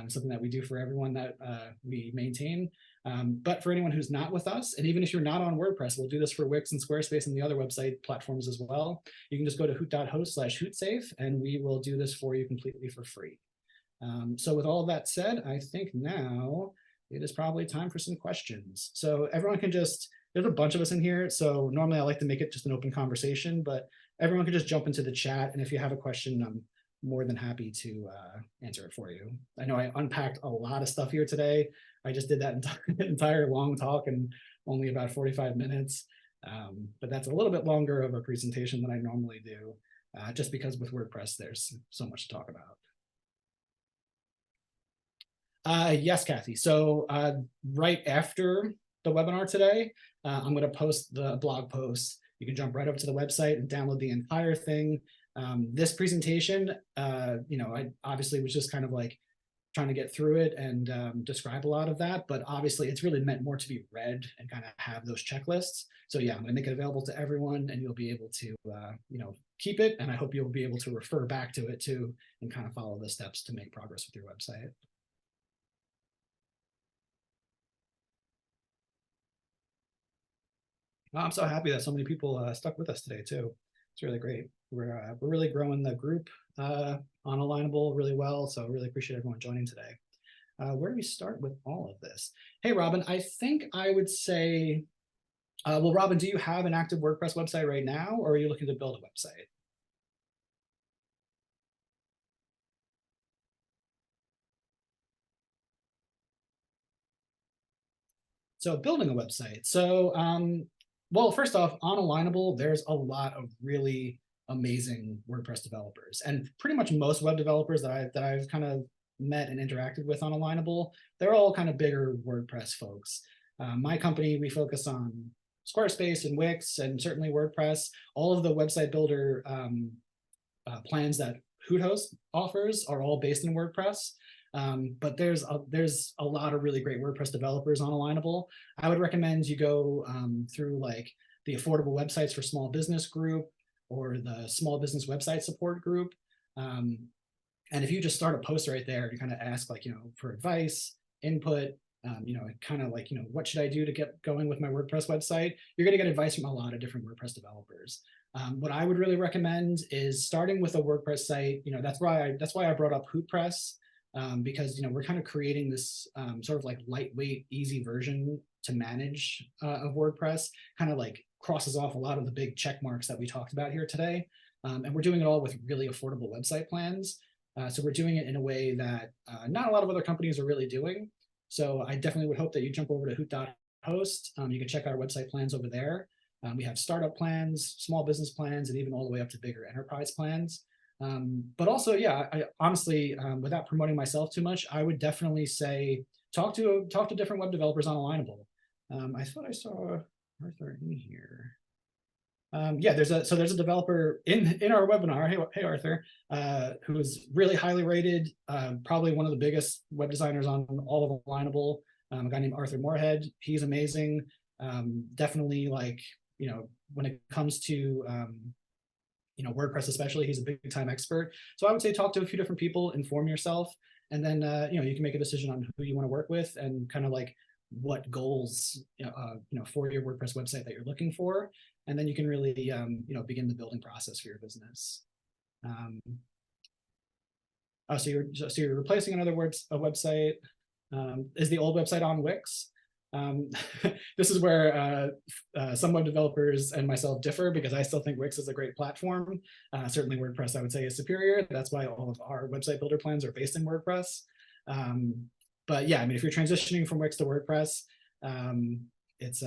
Something that we do for everyone that we maintain. But for anyone who's not with us, and even if you're not on WordPress, we'll do this for Wix and Squarespace and the other website platforms as well. You can just go to hoot.host/hootsafe and we will do this for you completely for free. So with all of that said, I think now it is probably time for some questions. So everyone can there's a bunch of us in here. So normally I like to make it just an open conversation, but everyone can just jump into the chat. And if you have a question, I'm more than happy to answer it for you. I know I unpacked a lot of stuff here today. I just did that entire long talk and only about 45 minutes. But that's a little bit longer of a presentation than I normally do, just because with WordPress, there's so much to talk about. Yes, Kathy. So right after the webinar today, I'm going to post the blog post. You can jump right over to the website and download the entire thing. This presentation, I obviously was just kind of like trying to get through it and describe a lot of that, but obviously it's really meant more to be read and kind of have those checklists. So yeah, I'm going to make it available to everyone, and you'll be able to, keep it. And I hope you'll be able to refer back to it too, and kind of follow the steps to make progress with your website. I'm so happy that so many people stuck with us today too. It's really great. We're really growing the group on Alignable really well, so really appreciate everyone joining today. Where do we start with all of this? Hey, Robin, I think I would say, well, Robin, do you have an active WordPress website right now, or are you looking to build a website? So building a website. So, well, first off, on Alignable, there's a lot of really amazing WordPress developers, and pretty much most web developers that I've kind of met and interacted with on Alignable, they're all kind of bigger WordPress folks. My company, we focus on Squarespace and Wix, and certainly WordPress. All of the website builder plans that Hoothost offers are all based in WordPress. But there's a lot of really great WordPress developers on Alignable. I would recommend you go through like the Affordable Websites for Small Business group or the Small Business Website Support group. And if you just start a post right there and kind of ask like, for advice, input, kind of like, what should I do to get going with my WordPress website? You're going to get advice from a lot of different WordPress developers. What I would really recommend is starting with a WordPress site. That's why I brought up Hootpress. Because we're kind of creating this sort of like lightweight, easy version to manage of WordPress, kind of like crosses off a lot of the big check marks that we talked about here today. And we're doing it all with really affordable website plans. So we're doing it in a way that not a lot of other companies are really doing. So I definitely would hope that you jump over to hoot.host. You can check our website plans over there. We have startup plans, small business plans, and even all the way up to bigger enterprise plans. But also, yeah, I honestly, without promoting myself too much, I would definitely say talk to different web developers on Alignable. I thought I saw Arthur in here. Yeah, there's a developer in our webinar. Hey Arthur, who is really highly rated, probably one of the biggest web designers on all of Alignable. A guy named Arthur Moorhead. He's amazing. Definitely, like, when it comes to WordPress especially, he's a big time expert. So I would say talk to a few different people, inform yourself, and then you can make a decision on who you want to work with and kind of like what goals for your WordPress website that you're looking for, and then you can really begin the building process for your business. So you're replacing another website. Is the old website on Wix? This is where some web developers and myself differ, because I still think Wix is a great platform. Certainly WordPress, I would say, is superior. That's why all of our website builder plans are based in WordPress. But yeah, I mean, if you're transitioning from Wix to WordPress, it's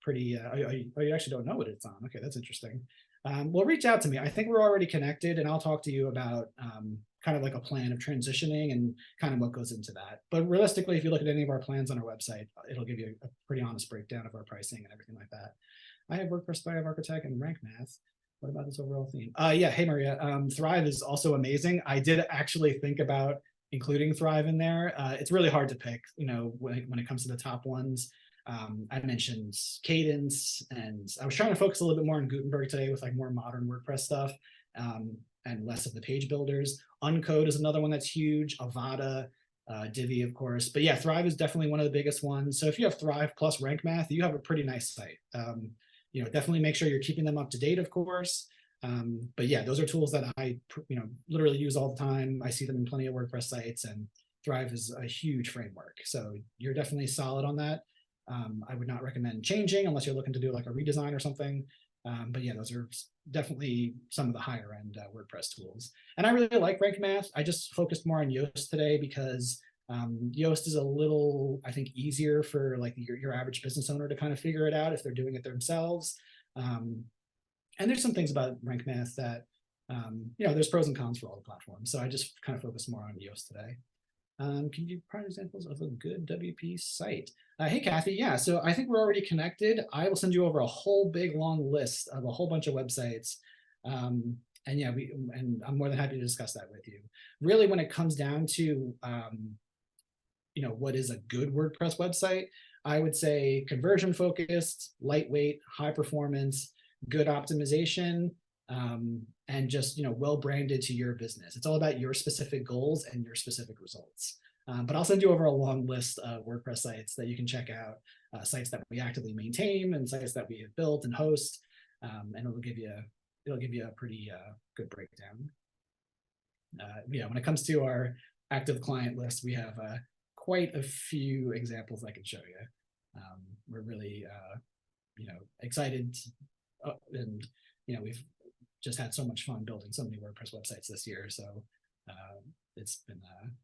pretty, you actually don't know what it's on. Okay, that's interesting. Well, reach out to me. I think we're already connected, and I'll talk to you about kind of like a plan of transitioning and kind of what goes into that. But realistically, if you look at any of our plans on our website, it'll give you a pretty honest breakdown of our pricing and everything like that. I have WordPress, I have Architect, and Rank Math. What about this overall theme? Yeah, hey Maria, Thrive is also amazing. I did actually think about including Thrive in there. It's really hard to pick, when it comes to the top ones. I mentioned Cadence, and I was trying to focus a little bit more on Gutenberg today with like more modern WordPress stuff, and less of the page builders. Uncode is another one that's huge. Avada, Divi, of course. But yeah, Thrive is definitely one of the biggest ones. So if you have Thrive plus Rank Math, you have a pretty nice site. Definitely make sure you're keeping them up to date, of course. But yeah, those are tools that I literally use all the time. I see them in plenty of WordPress sites, and Thrive is a huge framework. So you're definitely solid on that. I would not recommend changing unless you're looking to do like a redesign or something. But yeah, those are definitely some of the higher end WordPress tools. And I really like Rank Math. I just focused more on Yoast today because Yoast is a little, I think, easier for like your average business owner to kind of figure it out if they're doing it themselves. And there's some things about Rank Math that, there's pros and cons for all the platforms. So I just kind of focus more on Yoast today. Can you provide examples of a good WP site? Hey, Kathy. Yeah, so I think we're already connected. I will send you over a whole big long list of a whole bunch of websites. And yeah, and I'm more than happy to discuss that with you. Really, when it comes down to, what is a good WordPress website, I would say conversion focused, lightweight, high performance, good optimization, and just well branded to your business. It's all about your specific goals and your specific results. But I'll send you over a long list of WordPress sites that you can check out, sites that we actively maintain and sites that we have built and host, and it'll give you a pretty good breakdown. Yeah, when it comes to our active client list, we have quite a few examples I can show you. We're really excited, and we've just had so much fun building so many WordPress websites this year. So it's been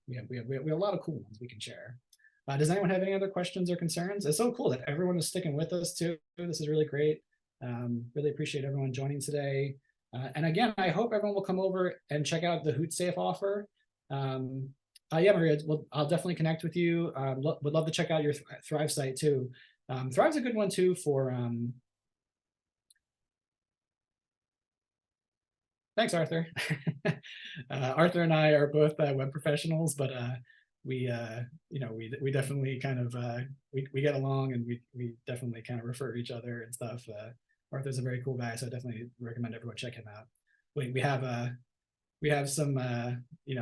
we have a lot of cool ones we can share. Does anyone have any other questions or concerns? It's so cool that everyone is sticking with us too. This is really great. Really appreciate everyone joining today. And again, I hope everyone will come over and check out the HootSafe offer. Yeah, Maria, I'll definitely connect with you. Would love to check out your Thrive site too. Thrive's a good one too for. Thanks, Arthur. Arthur and I are both web professionals, but we definitely kind of we get along, and we definitely kind of refer to each other and stuff. Arthur's a very cool guy, so I definitely recommend everyone check him out. We have some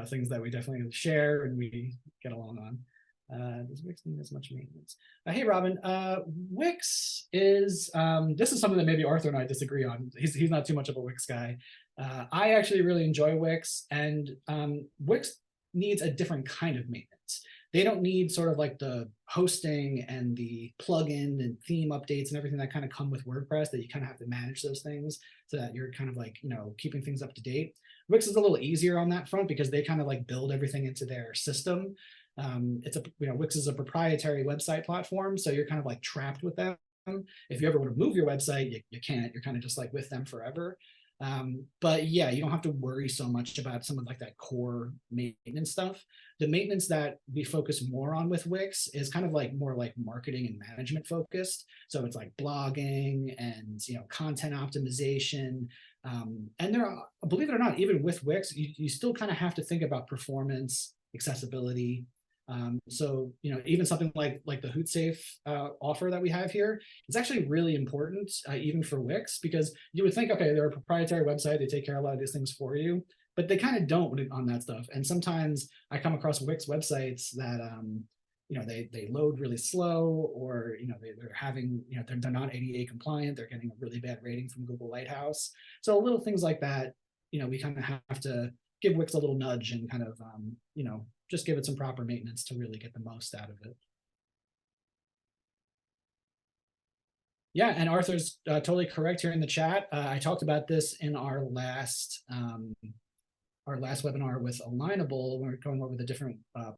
things that we definitely share and we get along on. Does Wix need as much maintenance? Hey, Robin. Wix is this is something that maybe Arthur and I disagree on. He's not too much of a Wix guy. I actually really enjoy Wix, and Wix needs a different kind of maintenance. They don't need sort of like the hosting and the plugin and theme updates and everything that kind of come with WordPress, that you kind of have to manage those things so that you're kind of like, keeping things up to date. Wix is a little easier on that front because they kind of like build everything into their system. Wix is a proprietary website platform, so you're kind of like trapped with them. If you ever want to move your website, you can't. You're kind of just like with them forever. But yeah, you don't have to worry so much about some of like that core maintenance stuff. The maintenance that we focus more on with Wix is kind of like more like marketing and management focused. So it's like blogging and content optimization. And there are, believe it or not, even with Wix, you still kind of have to think about performance, accessibility. So even something like the HootSafe offer that we have here is actually really important, even for Wix, because you would think, okay, they're a proprietary website, they take care of a lot of these things for you, but they kind of don't on that stuff. And sometimes I come across Wix websites that they load really slow, or they're having they're not ADA compliant, they're getting a really bad rating from Google Lighthouse. So little things like that, we kind of have to give Wix a little nudge and kind of just give it some proper maintenance to really get the most out of it. Yeah, and Arthur's totally correct here in the chat. I talked about this in our last webinar with Alignable when we were going over the different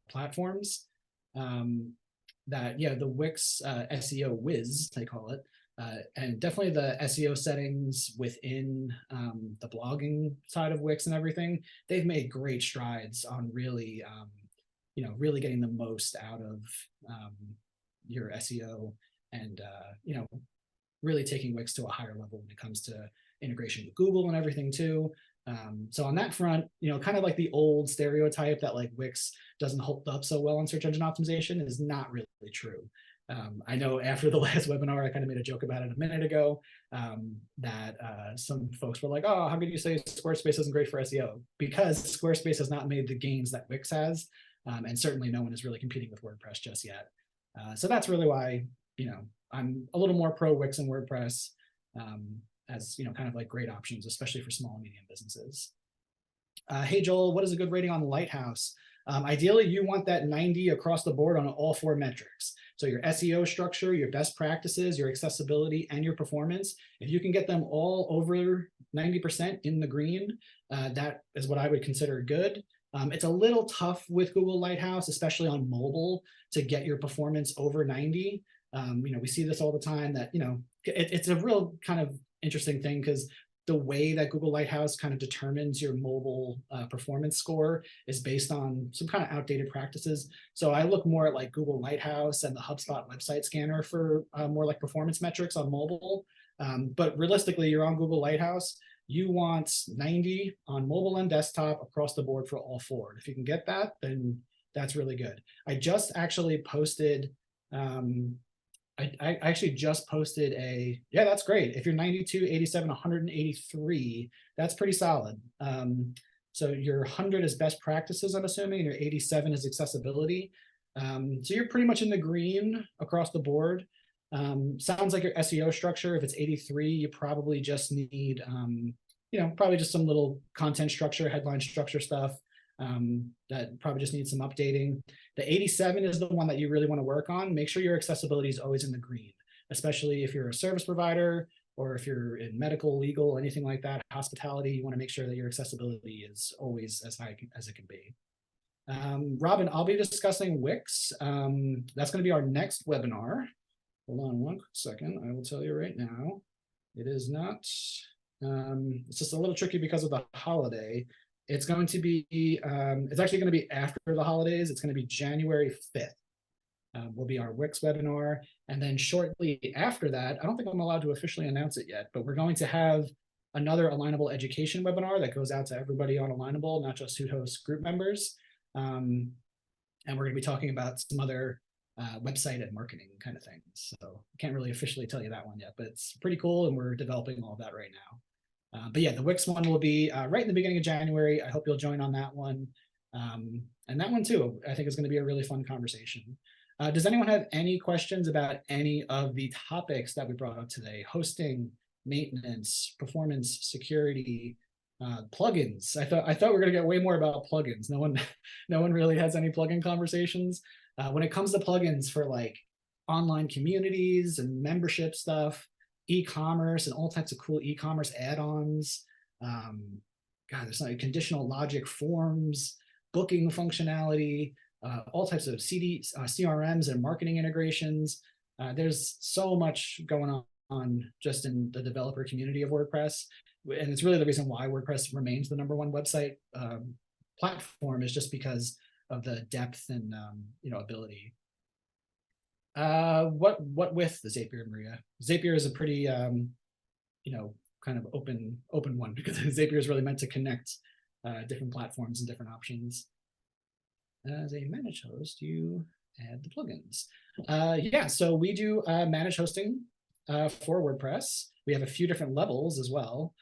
platforms. The Wix SEO whiz, they call it, and definitely the SEO settings within the blogging side of Wix and everything. They've made great strides on really really getting the most out of your SEO, and really taking Wix to a higher level when it comes to integration with Google and everything too. So on that front, kind of like the old stereotype that like Wix doesn't hold up so well on search engine optimization is not really true. I know after the last webinar, I kind of made a joke about it a minute ago, that some folks were like, oh, how could you say Squarespace isn't great for SEO? Because Squarespace has not made the gains that Wix has. And certainly no one is really competing with WordPress just yet. So that's really why, I'm a little more pro Wix and WordPress, as kind of like great options, especially for small and medium businesses. Hey Joel, what is a good rating on Lighthouse? Ideally, you want that 90 across the board on all 4 metrics. So your SEO structure, your best practices, your accessibility, and your performance. If you can get them all over 90% in the green, that is what I would consider good. It's a little tough with Google Lighthouse, especially on mobile, to get your performance over 90. We see this all the time that, it's a real kind of interesting thing because the way that Google Lighthouse kind of determines your mobile performance score is based on some kind of outdated practices. So I look more at like Google Lighthouse and the HubSpot website scanner for more like performance metrics on mobile. But realistically, you're on Google Lighthouse, you want 90 on mobile and desktop across the board for all four. If you can get that, then that's really good. I just actually posted, I actually just posted yeah, that's great. If you're 92, 87, 183, that's pretty solid. So your 100 is best practices, I'm assuming, and your 87 is accessibility. So you're pretty much in the green across the board. Sounds like your SEO structure, if it's 83, you probably just need, probably just some little content structure, headline structure stuff that probably just needs some updating. The 87 is the one that you really want to work on. Make sure your accessibility is always in the green, especially if you're a service provider or if you're in medical, legal, anything like that, hospitality. You want to make sure that your accessibility is always as high as it can be. Robin, I'll be discussing Wix. That's going to be our next webinar. Hold on one second. I will tell you right now. It is not, it's just a little tricky because of the holiday. It's going to be, it's actually going to be after the holidays. It's going to be January 5th. Will be our Wix webinar. And then shortly after that, I don't think I'm allowed to officially announce it yet, but we're going to have another Alignable education webinar that goes out to everybody on Alignable, not just Host group members. And we're going to be talking about some other website and marketing kind of things. So I can't really officially tell you that one yet, but it's pretty cool. And we're developing all of that right now. But yeah, the Wix one will be right in the beginning of January. I hope you'll join on that one. And that one too, I think is going to be a really fun conversation. Does anyone have any questions about any of the topics that we brought up today? Hosting, maintenance, performance, security, plugins. I thought we were going to get way more about plugins. No one really has any plugin conversations. When it comes to plugins for like online communities and membership stuff, e-commerce and all types of cool e-commerce add-ons. There's like conditional logic forms, booking functionality, all types of CRMs and marketing integrations. There's so much going on just in the developer community of WordPress. And it's really the reason why WordPress remains the #1 website platform, is just because of the depth and ability. What with the Zapier, Maria? Zapier is a pretty kind of open one, because Zapier is really meant to connect different platforms and different options. As a managed host, you add the plugins. Yeah, so we do managed hosting for WordPress. We have a few different levels as well.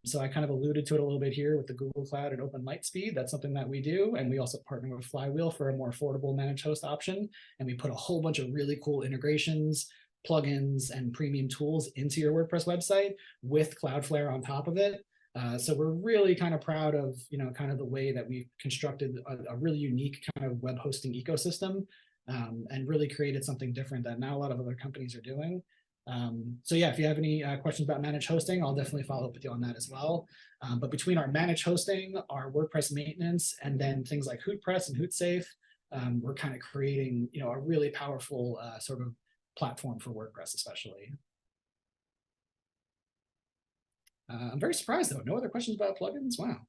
So I kind of alluded to it a little bit here with the Google Cloud and Open Lightspeed. That's something that we do. And we also partner with Flywheel for a more affordable managed host option. And we put a whole bunch of really cool integrations, plugins, and premium tools into your WordPress website with Cloudflare on top of it. So we're really kind of proud of, kind of the way that we've constructed a really unique kind of web hosting ecosystem, and really created something different that not a lot of other companies are doing. So yeah, if you have any questions about managed hosting, I'll definitely follow up with you on that as well. But between our managed hosting, our WordPress maintenance, and then things like HootPress and HootSafe, we're kind of creating, a really powerful sort of platform for WordPress, especially. I'm very surprised though. No other questions about plugins? Wow.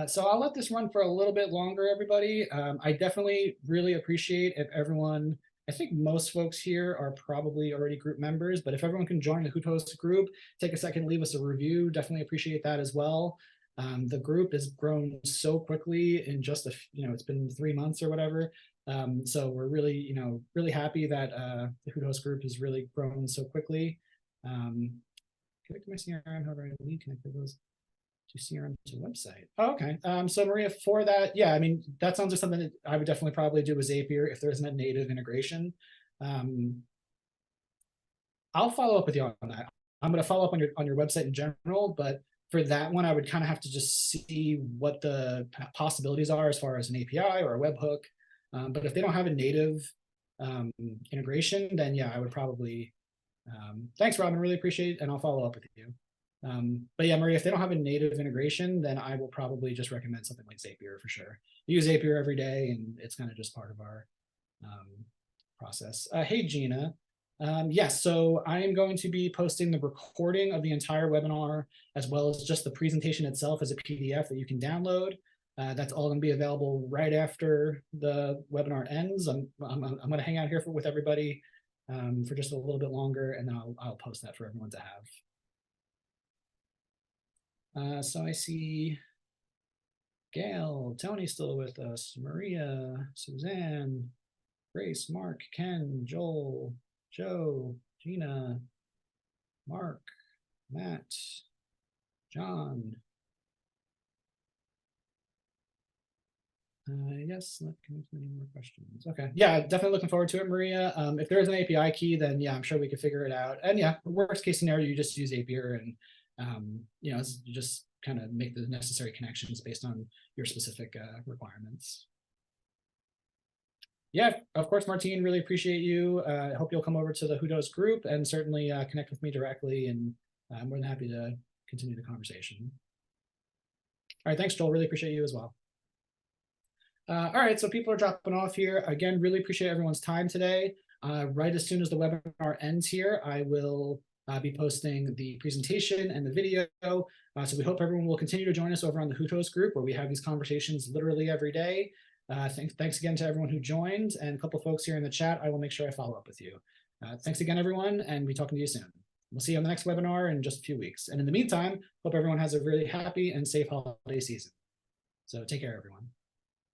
So I'll let this run for a little bit longer, everybody. I definitely really appreciate if everyone, I think most folks here are probably already group members, but if everyone can join the Host group, take a second, leave us a review. Definitely appreciate that as well. The group has grown so quickly in just it's been 3 months or whatever. So we're really, really happy that the Host group has really grown so quickly. Connect to my CRM, however, I need connect those to CRM to website. Oh, okay. So Maria, for that, yeah, I mean, that sounds like something that I would definitely probably do with Zapier if there isn't a native integration. I'll follow up with you on that. I'm going to follow up on your website in general, but for that one, I would kind of have to just see what the possibilities are as far as an API or a webhook. But if they don't have a native integration, then yeah, I would probably. Thanks, Robin. Really appreciate it, and I'll follow up with you. But yeah, Maria, if they don't have a native integration, then I will probably just recommend something like Zapier for sure. We use Zapier every day, and it's kind of just part of our process. Hey, Gina. Yes, so I am going to be posting the recording of the entire webinar, as well as just the presentation itself as a PDF that you can download. That's all going to be available right after the webinar ends. I'm going to hang out here with everybody for just a little bit longer, and then I'll post that for everyone to have. So I see Gail, Tony still with us, Maria, Suzanne, Grace, Mark, Ken, Joel, Joe, Gina, Mark, Matt, John. Yes, any more questions? Okay, yeah, definitely looking forward to it, Maria. If there is an API key, then yeah, I'm sure we could figure it out. And yeah, worst case scenario, you just use Zapier and you know, you just kind of make the necessary connections based on your specific requirements. Yeah, of course, Martine, really appreciate you. I hope you'll come over to the Whodos group and certainly connect with me directly, and I'm more than happy to continue the conversation. All right, thanks, Joel. Really appreciate you as well. All right, so people are dropping off here. Again, really appreciate everyone's time today. Right as soon as the webinar ends here, I will be posting the presentation and the video. So we hope everyone will continue to join us over on the Whodos group, where we have these conversations literally every day. Thanks again to everyone who joined, and a couple folks here in the chat. I will make sure I follow up with you. Thanks again, everyone, and we'll be talking to you soon. We'll see you on the next webinar in just a few weeks. And in the meantime, hope everyone has a really happy and safe holiday season. So take care, everyone.